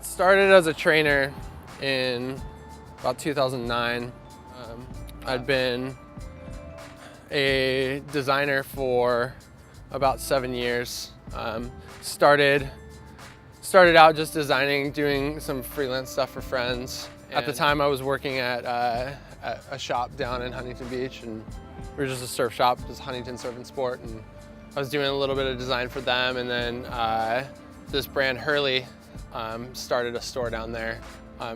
Started as a trainer in about 2009. I'd been a designer for about 7 years. Started out just designing, doing some freelance stuff for friends. At the time I was working at a shop down in Huntington Beach, and we were just a surf shop, just Huntington Surf and Sport, and I was doing a little bit of design for them, and then this brand Hurley started a store down there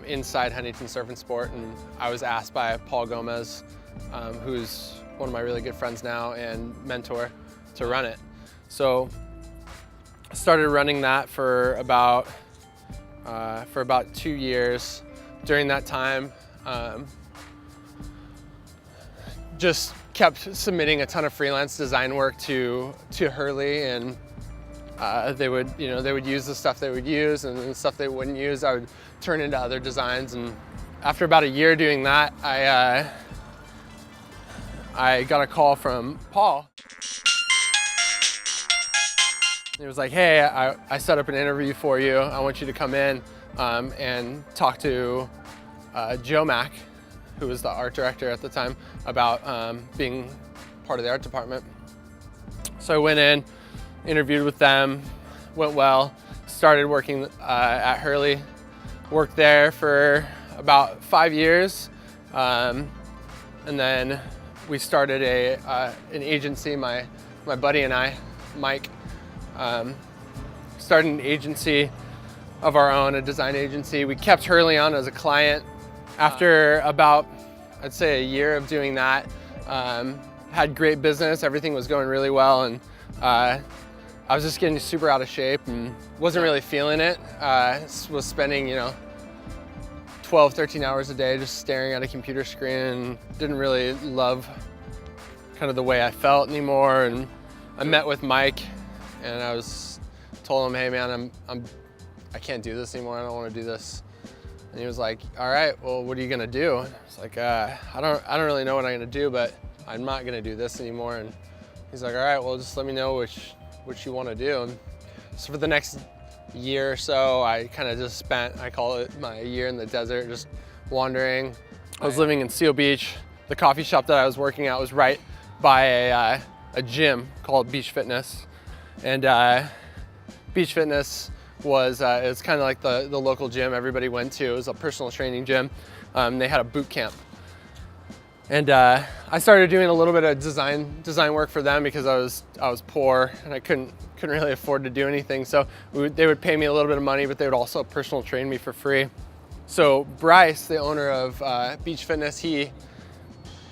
inside Huntington Surf and Sport, and I was asked by Paul Gomez, who's one of my really good friends now and mentor, to run it. So I started running that for about 2 years. During that time, just kept submitting a ton of freelance design work to Hurley, and they would use the stuff they would use, and the stuff they wouldn't use I would turn into other designs. And after about a year doing that, I got a call from Paul. He was like, "Hey, I set up an interview for you. I want you to come in and talk to Joe Mack, who was the art director at the time, about being part of the art department." So I went in, interviewed with them, went well, started working at Hurley, worked there for about 5 years, and then we started an agency. My buddy and I, Mike, started an agency of our own, a design agency. We kept Hurley on as a client. After about, I'd say, a year of doing that, had great business, everything was going really well, and I was just getting super out of shape and wasn't really feeling it. Was spending 12, 13 hours a day just staring at a computer screen, and didn't really love kind of the way I felt anymore. And I met with Mike, and I told him, "Hey man, I can't do this anymore. I don't want to do this." And he was like, "All right, well, what are you gonna do?" I was like, I don't really know what I'm gonna do, but I'm not gonna do this anymore." And he's like, "All right, well, just let me know which you want to do." And so for the next year or so, I kind of just spent, I call it my year in the desert, just wandering. I was living in Seal Beach. The coffee shop that I was working at was right by a gym called Beach Fitness. And Beach Fitness was it's kind of like the local gym everybody went to. It was a personal training gym. They had a boot camp. And I started doing a little bit of design work for them because I was poor and I couldn't really afford to do anything. So they would pay me a little bit of money, but they would also personal train me for free. So Bryce, the owner of Beach Fitness, he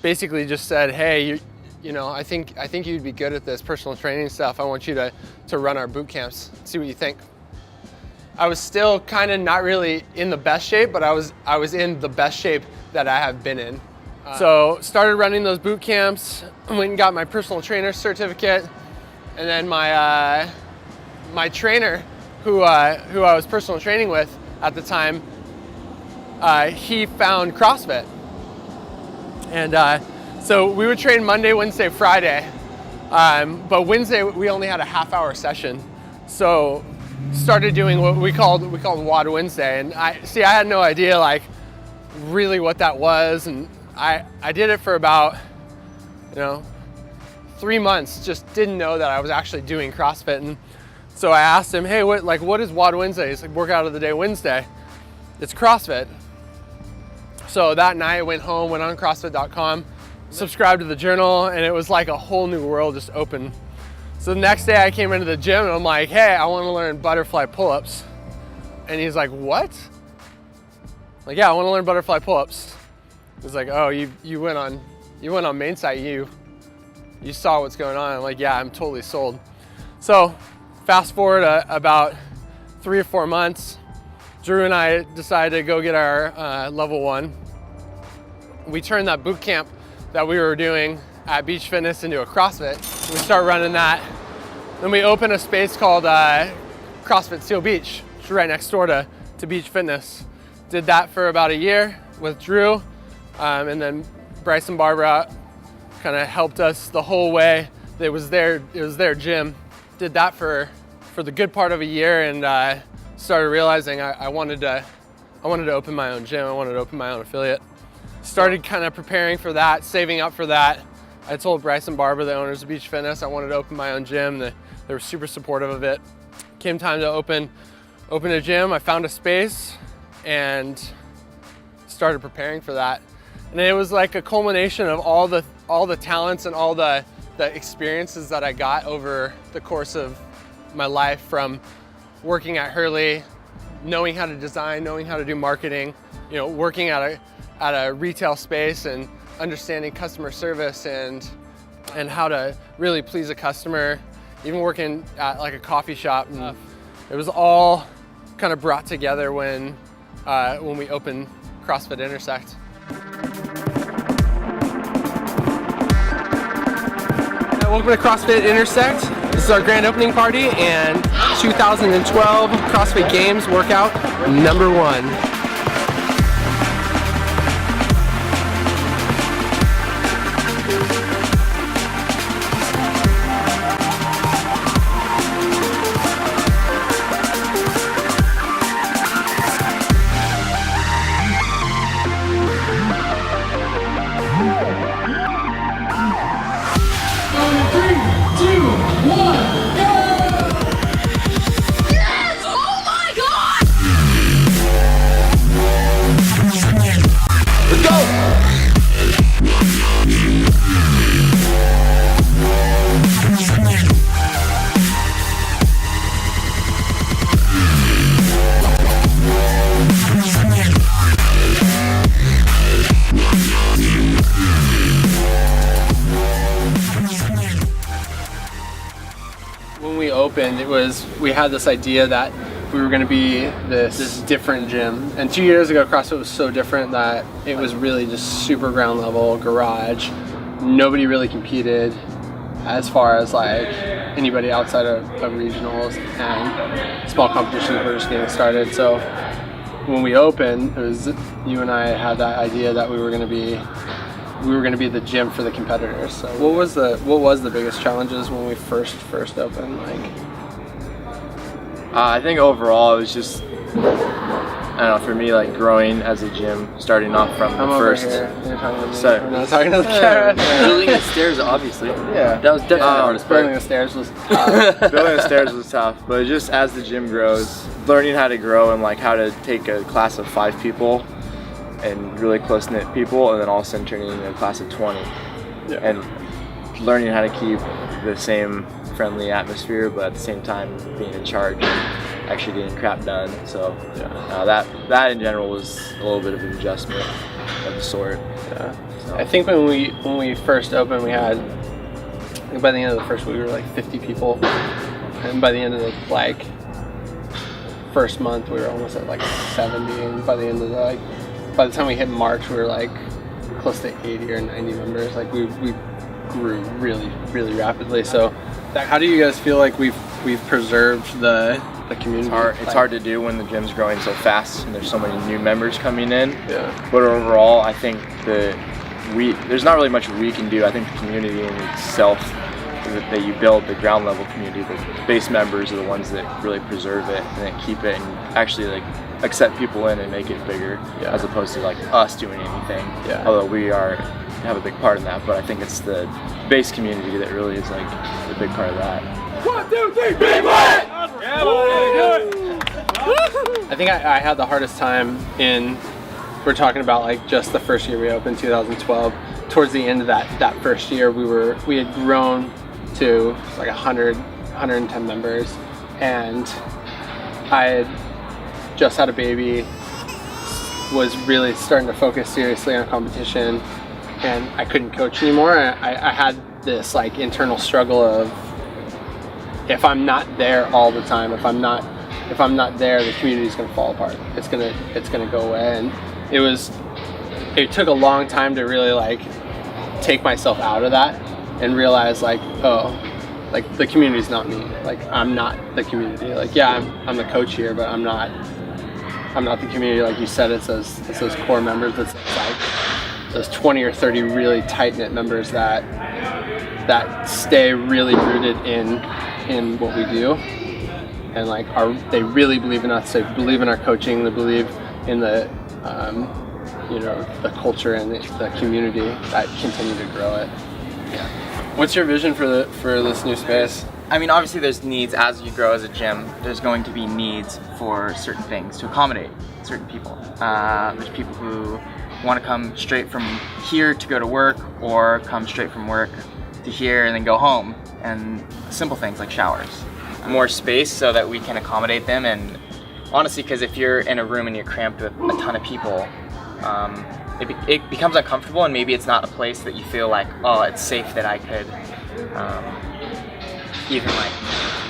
basically just said, "Hey, I think you'd be good at this personal training stuff. I want you to run our boot camps. See what you think." I was still kind of not really in the best shape, but I was in the best shape that I have been in. So started running those boot camps, went and got my personal trainer certificate, and then my trainer, who I was personal training with at the time, he found CrossFit, and so we would train Monday, Wednesday, Friday, but Wednesday we only had a half-hour session, so started doing what we called WOD Wednesday, and I had no idea like really what that was, and I did it for about 3 months, just didn't know that I was actually doing CrossFit. And so I asked him, "Hey, what is WOD Wednesday?" He's like, "Workout of the day Wednesday. It's CrossFit." So that night I went home, went on CrossFit.com, subscribed to the journal, and it was like a whole new world just opened. So the next day I came into the gym and I'm like, "Hey, I want to learn butterfly pull-ups." And he's like, "What?" I'm like, "Yeah, I want to learn butterfly pull-ups." He's like, "Oh, you went on main site, you saw what's going on." I'm like, "Yeah, I'm totally sold." So fast forward about 3 or 4 months, Drew and I decided to go get our level 1. we turned that boot camp that we were doing at Beach Fitness into a CrossFit. We started running that. Then we opened a space called CrossFit Seal Beach, which is right next door to Beach Fitness. Did that for about a year with Drew, and then Bryce and Barbara kind of helped us the whole way. It was their gym. Did that for the good part of a year, and started realizing I wanted to open my own gym. I wanted to open my own affiliate. Started kind of preparing for that, saving up for that. I told Bryce and Barbara, the owners of Beach Fitness, I wanted to open my own gym. They were super supportive of it. Came time to open a gym. I found a space and started preparing for that. And it was like a culmination of all the talents and all the experiences that I got over the course of my life, from working at Hurley, knowing how to design, knowing how to do marketing, working at a retail space and understanding customer service and how to really please a customer, even working at like a coffee shop. And it was all kind of brought together when we opened CrossFit Intersect. Welcome to CrossFit Intersect. This is our grand opening party and 2012 CrossFit Games workout number 1. When we opened, we had this idea that we were going to be this different gym. And 2 years ago, CrossFit was so different that it was really just super ground level garage. Nobody really competed as far as like anybody outside of regionals, and small competitions were just getting started. So when we opened, it was you and I had that idea that we were going to be the gym for the competitors. So what was the biggest challenges when we first opened? I think overall it was just, I don't know, for me, like growing as a gym, starting off from the first. You're talking to me. So, I'm not talking to the camera. Building the stairs, obviously. Yeah, that was definitely the hardest part. Building the stairs was tough. Building the stairs was tough, but just as the gym grows, learning how to grow and like how to take a class of 5 people and really close-knit people, and then all of a sudden turning into a class of 20. Yeah. And learning how to keep the same friendly atmosphere, but at the same time being in charge and actually getting crap done. So that in general was a little bit of an adjustment of the sort. Yeah. So. I think when we first opened, we had, by the end of the first week, we were like 50 people, and by the end of the first month, we were almost at like 70, and by the end of by the time we hit March, we were like close to 80 or 90 members. Like we grew really, really rapidly. So how do you guys feel like we've preserved the community? It's hard to do when the gym's growing so fast and there's so many new members coming in. Yeah. But overall, I think there's not really much we can do. I think the community in itself that you build, the ground level community, the base members are the ones that really preserve it and then keep it and actually like accept people in and make it bigger, as opposed to like us doing anything. Yeah. Although we have a big part in that, but I think it's the base community that really is like the big part of that. 1, 2, 3, big one! I think I had the hardest time we're talking about like just the first year we opened, 2012. Towards the end of that first year, we had grown to like 110 members, and I had just had a baby, was really starting to focus seriously on competition, and I couldn't coach anymore. I had this like internal struggle of, if I'm not there all the time, if I'm not there, the community's gonna fall apart. It's gonna go away. And it was it took a long time to really like take myself out of that and realize like, oh, like the community's not me. Like I'm not the community. Like yeah, I'm the coach here, but I'm not the community. Like you said, it's those core members. It's like those 20 or 30 really tight-knit members that stay really rooted in what we do, and like they really believe in us. They believe in our coaching. They believe in the the culture and the community that continue to grow it. Yeah. What's your vision for this new space? I mean, obviously there's needs as you grow as a gym. There's going to be needs for certain things to accommodate certain people. There's people who want to come straight from here to go to work, or come straight from work to here and then go home, and simple things like showers. More space so that we can accommodate them, and honestly, because if you're in a room and you're cramped with a ton of people, it becomes uncomfortable, and maybe it's not a place that you feel like, oh, it's safe that I could even like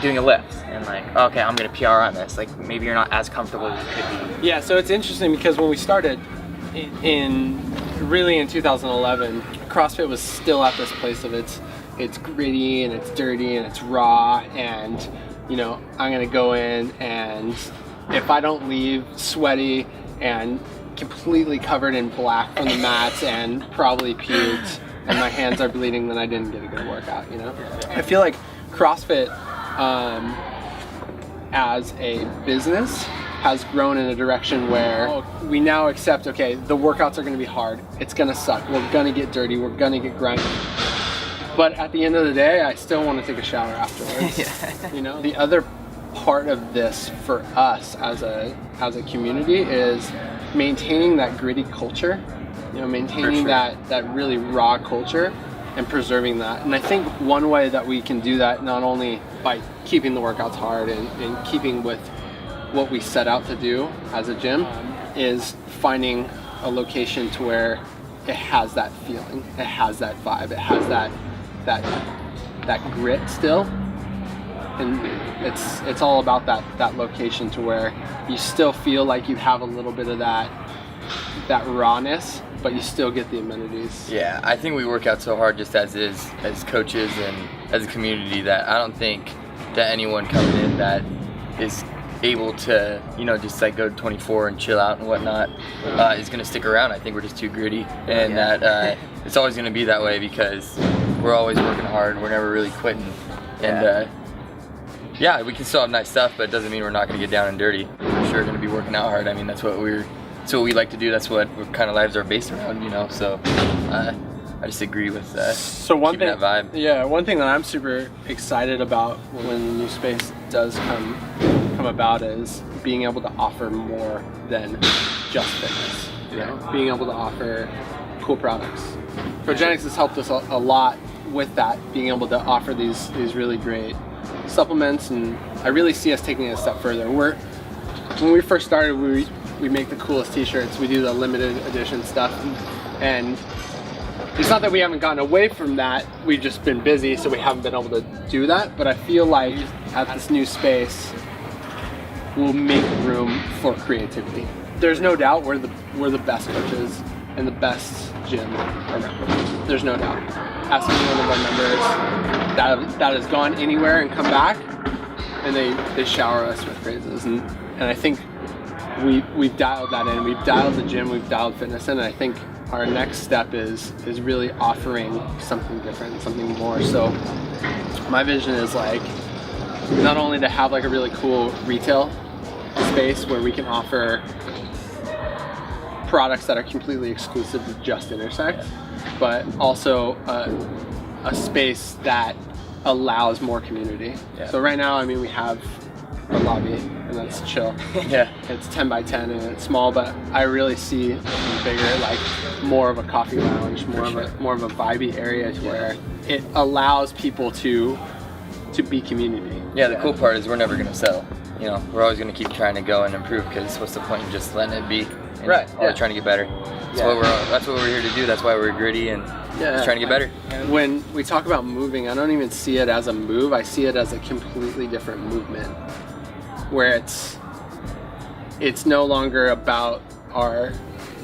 doing a lift and like, okay, I'm gonna PR on this. Like maybe you're not as comfortable as you could be. Yeah, so it's interesting because when we started in 2011, CrossFit was still at this place of it's gritty and it's dirty and it's raw, and I'm gonna go in, and if I don't leave sweaty and completely covered in black from the mats and probably puked and my hands are bleeding, then I didn't get a good workout. I feel like CrossFit as a business has grown in a direction where we now accept, okay, the workouts are going to be hard, it's going to suck, we're going to get dirty, we're going to get grimy, but at the end of the day I still want to take a shower afterwards. The other part of this for us as a community is maintaining that gritty culture, maintaining that really raw culture and preserving that. And I think one way that we can do that, not only by keeping the workouts hard and keeping with what we set out to do as a gym, is finding a location to where it has that feeling, it has that vibe, it has that grit still. And it's all about that location to where you still feel like you have a little bit of that rawness, but you still get the amenities. Yeah, I think we work out so hard just as is, as coaches and as a community, that I don't think that anyone coming in that is able to, just like go to 24 and chill out and whatnot, is going to stick around. I think we're just too gritty, and that it's always going to be that way because we're always working hard. We're never really quitting, and we can still have nice stuff, but it doesn't mean we're not going to get down and dirty. We're sure going to be working out hard. I mean, that's what we like to do. That's what kind of lives are based around, So I just agree with keeping that vibe. Yeah, one thing that I'm super excited about when the new space does come about is being able to offer more than just fitness. Being able to offer cool products. Progenics has helped us a lot with that, being able to offer these really great supplements, and I really see us taking it a step further. When we first started, we make the coolest t-shirts, we do the limited edition stuff, and it's not that we haven't gotten away from that, we've just been busy, so we haven't been able to do that. But I feel like at this new space we'll make room for creativity. There's no doubt we're the best coaches and the best gym around. There's no doubt. Ask any one of our members that has gone anywhere and come back, and they shower us with praises. And I think we've dialed that in. We've dialed the gym, we've dialed fitness in, and I think our next step is really offering something different, something more. So my vision is like not only to have like a really cool retail space where we can offer products that are completely exclusive to just Intersect, but also a space that allows more community. Yeah. So right now, I mean, we have our lobby, and that's chill. Yeah. It's 10 by 10 and it's small, but I really see something bigger, like more of a coffee lounge, more of a vibey area to where it allows people to be community. Yeah, the cool part is we're never gonna sell. We're always gonna keep trying to go and improve, because what's the point in just letting it be? Right. Always trying to get better. That's what we're here to do. That's why we're gritty and just trying to get better. When we talk about moving, I don't even see it as a move. I see it as a completely different movement, where it's no longer about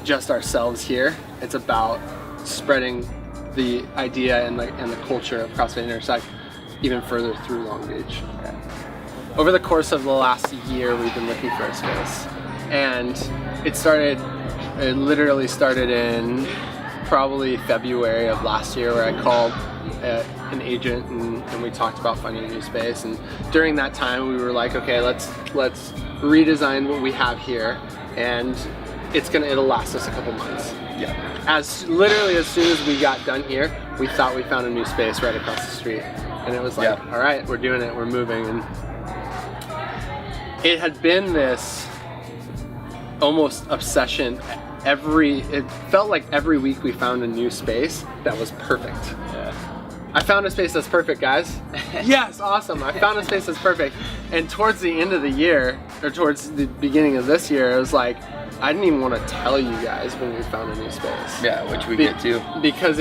just ourselves here. It's about spreading the idea and the culture of CrossFit Intersect even further through Long Beach. Over the course of the last year, we've been looking for a space, and it literally started in probably February of last year, where I called an agent and we talked about finding a new space. And during that time, we were like, okay, let's redesign what we have here, and it'll last us a couple months. Yeah. Literally as soon as we got done here, we thought we found a new space right across the street, and it was like, all right, we're doing it, we're moving. And it had been this almost obsession. It felt like every week we found a new space that was perfect. Yeah. I found a space that's perfect, guys. Yes, awesome. I found a space that's perfect. And towards the end of the year, or towards the beginning of this year, it was like, I didn't even want to tell you guys when we found a new space. Yeah, which we get to. Because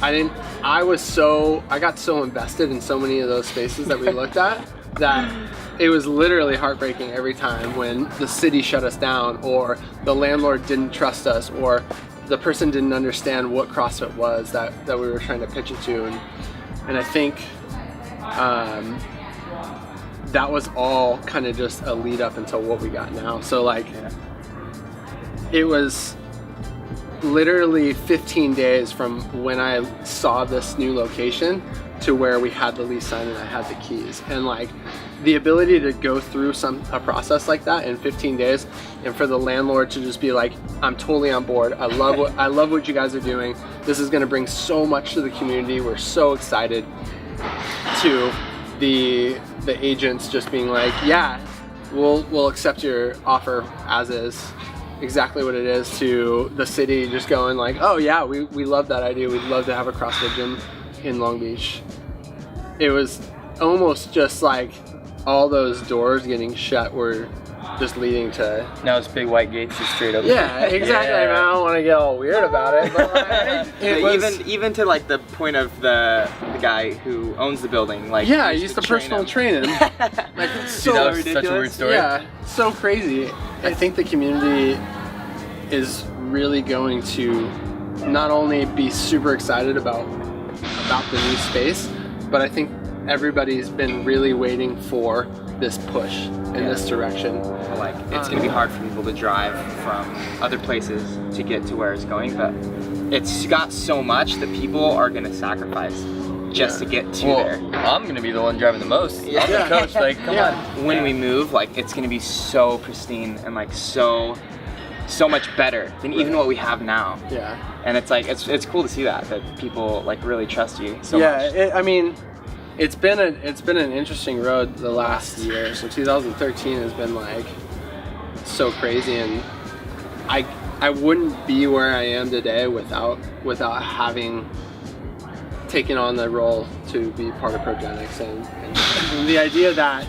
I got so invested in so many of those spaces that we looked at that it was literally heartbreaking every time when the city shut us down, or the landlord didn't trust us, or the person didn't understand what CrossFit was that we were trying to pitch it to. And I think that was all kind of just a lead up until what we got now. So like, it was literally 15 days from when I saw this new location to where we had the lease signed and I had the keys. And like, the ability to go through a process like that in 15 days, and for the landlord to just be like, I'm totally on board. I love what you guys are doing. This is going to bring so much to the community. We're so excited. To the agents just being like, yeah, we'll accept your offer as is, exactly what it is. To the city just going like, oh yeah, we love that idea. We'd love to have a CrossFit gym in Long Beach. It was almost just like all those doors getting shut were just leading to Now it's big white gates just straight up. yeah, exactly. I mean, I don't want to get all weird about it, but like, even to like the point of the guy who owns the building, like yeah, I used to personal train him. Like, it's so that was ridiculous. such a weird story. Yeah, so crazy. I think the community is really going to not only be super excited about the new space, but I think everybody's been really waiting for this push in this direction. like it's going to be hard for people to drive from other places to get to where it's going, but it's got so much that people are going to sacrifice just to get to there. I'm going to be the one driving the most. I'm the coach, like, come on. When we move, like, it's going to be so pristine and like so much better than even what we have now. Yeah. And it's like it's cool to see that people like really trust you so much. Yeah, I mean, it's been an interesting road the last year. So 2013 has been like so crazy, and I wouldn't be where I am today without having taken on the role to be part of Progenics, and the idea that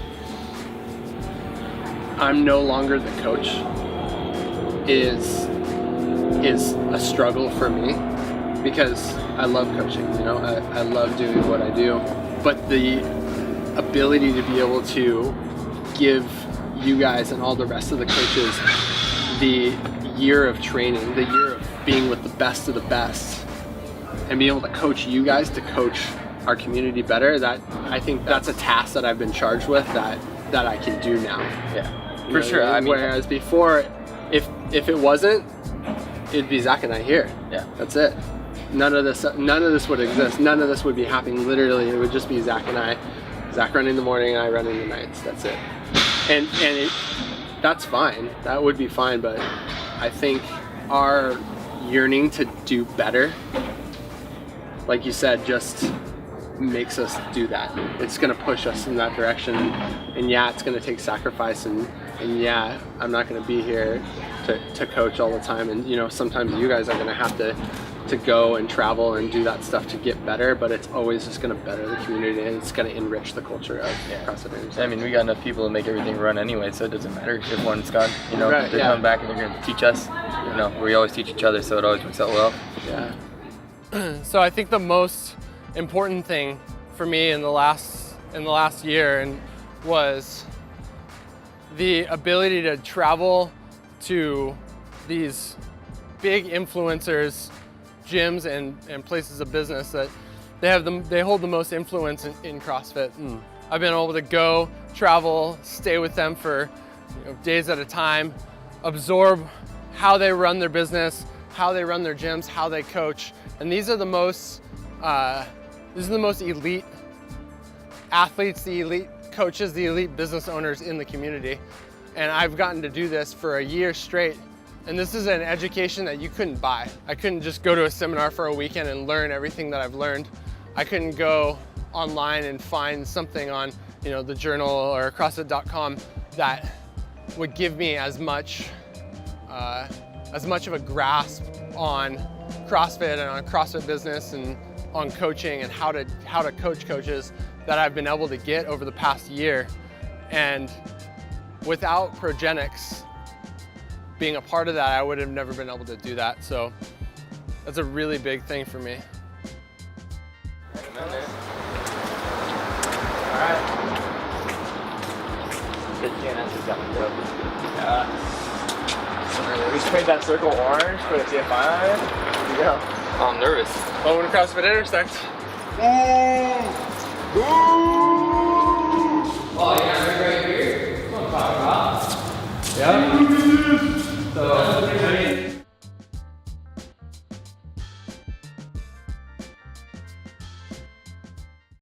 I'm no longer the coach is a struggle for me, because I love coaching, you know, I love doing what I do, but the ability to be able to give you guys and all the rest of the coaches the year of training, the year of being with the best of the best, and be able to coach you guys to coach our community better, that I think that's a task that I've been charged with that I can do now. Yeah, for sure. I mean, whereas before, if it wasn't, it'd be Zach and I here. Yeah, that's it. None of this would exist. None of this would be happening. Literally, it would just be Zach and I. Zach running the morning, I running the nights. That's it. And that's fine. That would be fine. But I think our yearning to do better, like you said, just makes us do that. It's going to push us in that direction. And yeah, it's going to take sacrifice. And yeah, I'm not going to be here to coach all the time. And you know, sometimes you guys are going to have to go and travel and do that stuff to get better, but it's always just going to better the community, and it's going to enrich the culture of CrossFit Intersect. I mean, we got enough people to make everything run anyway, so it doesn't matter if one's gone. You know, right, they're coming back and they're going to teach us. You know, we always teach each other, so it always works out well. Yeah. So I think the most important thing for me in the last year was the ability to travel to these big influencers, gyms and places of business that they hold the most influence in CrossFit. And I've been able to go, travel, stay with them for days at a time, absorb how they run their business, how they run their gyms, how they coach. And these are the most elite athletes, the elite coaches, the elite business owners in the community. And I've gotten to do this for a year straight. And this is an education that you couldn't buy. I couldn't just go to a seminar for a weekend and learn everything that I've learned. I couldn't go online and find something on the journal or CrossFit.com that would give me as much of a grasp on CrossFit and on CrossFit business and on coaching and how to coach coaches that I've been able to get over the past year. And without Progenics being a part of that, I would have never been able to do that. So that's a really big thing for me. We just paint that circle orange for the TFI. Here we go. I'm nervous. Welcome to CrossFit Intersect. Oh, yeah, right here. Come on, talk about. Yeah.